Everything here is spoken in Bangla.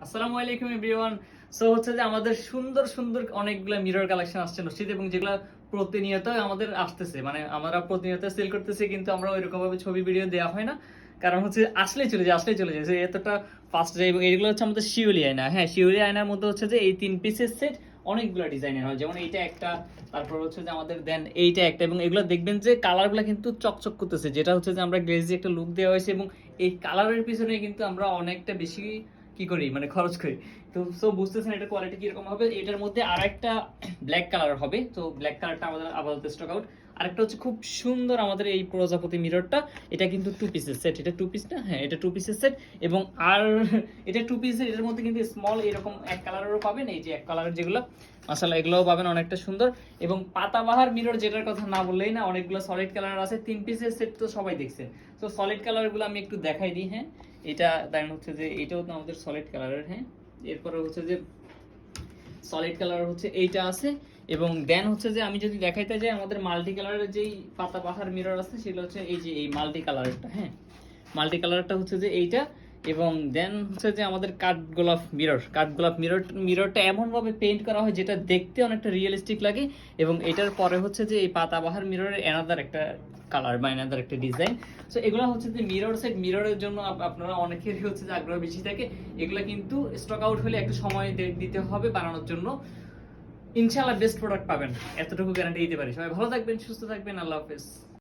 আসসালামু আলাইকুম এভরিওয়ান। সো হচ্ছে যে আমাদের সুন্দর সুন্দর অনেকগুলো মিরর কালেকশন আসছে নসিদ, এবং যেগুলো প্রতিনিয়ত আমাদের আসতেছে, মানে আমরা প্রতিনিয়ত সেল করতেছি, কিন্তু আমরা ওইরকম ভাবে ছবি ভিডিও দেওয়া হয় না, কারণ হচ্ছে আসলেই চলে যায় যে এতটা ফাস্ট যায়। এবং এগুলো হচ্ছে আমাদের শিউলি আয়না। হ্যাঁ, শিউলি আয়নার মধ্যে হচ্ছে যে এই 3 পিসের সেট অনেকগুলো ডিজাইনের হয়, যেমন এইটা একটা, তারপর হচ্ছে যে আমাদের দেন এইটা একটা, এবং এগুলো দেখবেন যে কালারগুলো কিন্তু চকচক করতেছে, যেটা হচ্ছে যে আমরা গ্লেজি একটা লুক দেওয়া হয়েছে, এবং এই কালারের পিছনে কিন্তু আমরা অনেকটা বেশি কি করি, মানে খরচ করি। তো সো বুঝতেছেন এটা কোয়ালিটি কিরকম হবে। এটার মধ্যে আর একটা ব্ল্যাক কালার হবে, তো ব্ল্যাক কালারটা আমাদের আপাতত স্টক আউট। আরেকটা হচ্ছে খুব সুন্দর আমাদের এই প্রজাপতি মিররটা, এটা কিন্তু 2 পিসের সেট। এটা 2 পিস না, হ্যাঁ এটা 2 পিসের সেট। এবং আর এটা 2 পিসের, এটার মধ্যে কিন্তু স্মল এরকম এক কালারেরও পাবেন, এই যে এক কালারের যেগুলো মাশাআল্লাহ এগুলোও পাবেন, অনেকটা সুন্দর। এবং পাতাবাহার মিরর, যেটার কথা না বললেই না, অনেকগুলো সলিড কালার আছে। 3 পিসের সেট তো সবাই দেখছে, তো সলিড কালারগুলো আমি একটু দেখাই দিই। হ্যাঁ, এটা দেখেন হচ্ছে যে এইটাও তো আমাদের সলিড কালারের। হ্যাঁ, এরপরে হচ্ছে যে সলিড কালার হচ্ছে এইটা আছে। এবং দেন হচ্ছে যে আমি যদি দেখাইতে যাই, আমাদের মাল্টি কালারের যেই পাতাবাহার মিরর আছে সেটা হচ্ছে এই যে এই মাল্টি কালারেরটা। হ্যাঁ, মাল্টি কালারটা হচ্ছে যে এইটা। এবং দেন হচ্ছে যে আমাদের কাঠগোলাপ মিররটা এমনভাবে পেইন্ট করা হয় যেটা দেখতে অনেকটা রিয়েলিস্টিক লাগে। এবং এটার পরে হচ্ছে যে এই পাতাবাহার মিররের এনাদার একটা কালার বা এনাদার একটা ডিজাইন। সো এগুলো হচ্ছে যে মিরর সেট, মিররের জন্য আপনারা অনেকেরই হচ্ছে যে আগ্রহ বেশি থাকে। এগুলো কিন্তু স্টক আউট হলে একটু সময় দিতে হবে বানানোর জন্য। ইনশাআল্লাহ বেস্ট প্রোডাক্ট পাবেন, এতটুকু গ্যারান্টি দিতে পারি। সবাই ভালো থাকবেন, সুস্থ থাকবেন, আল্লাহ হাফেজ।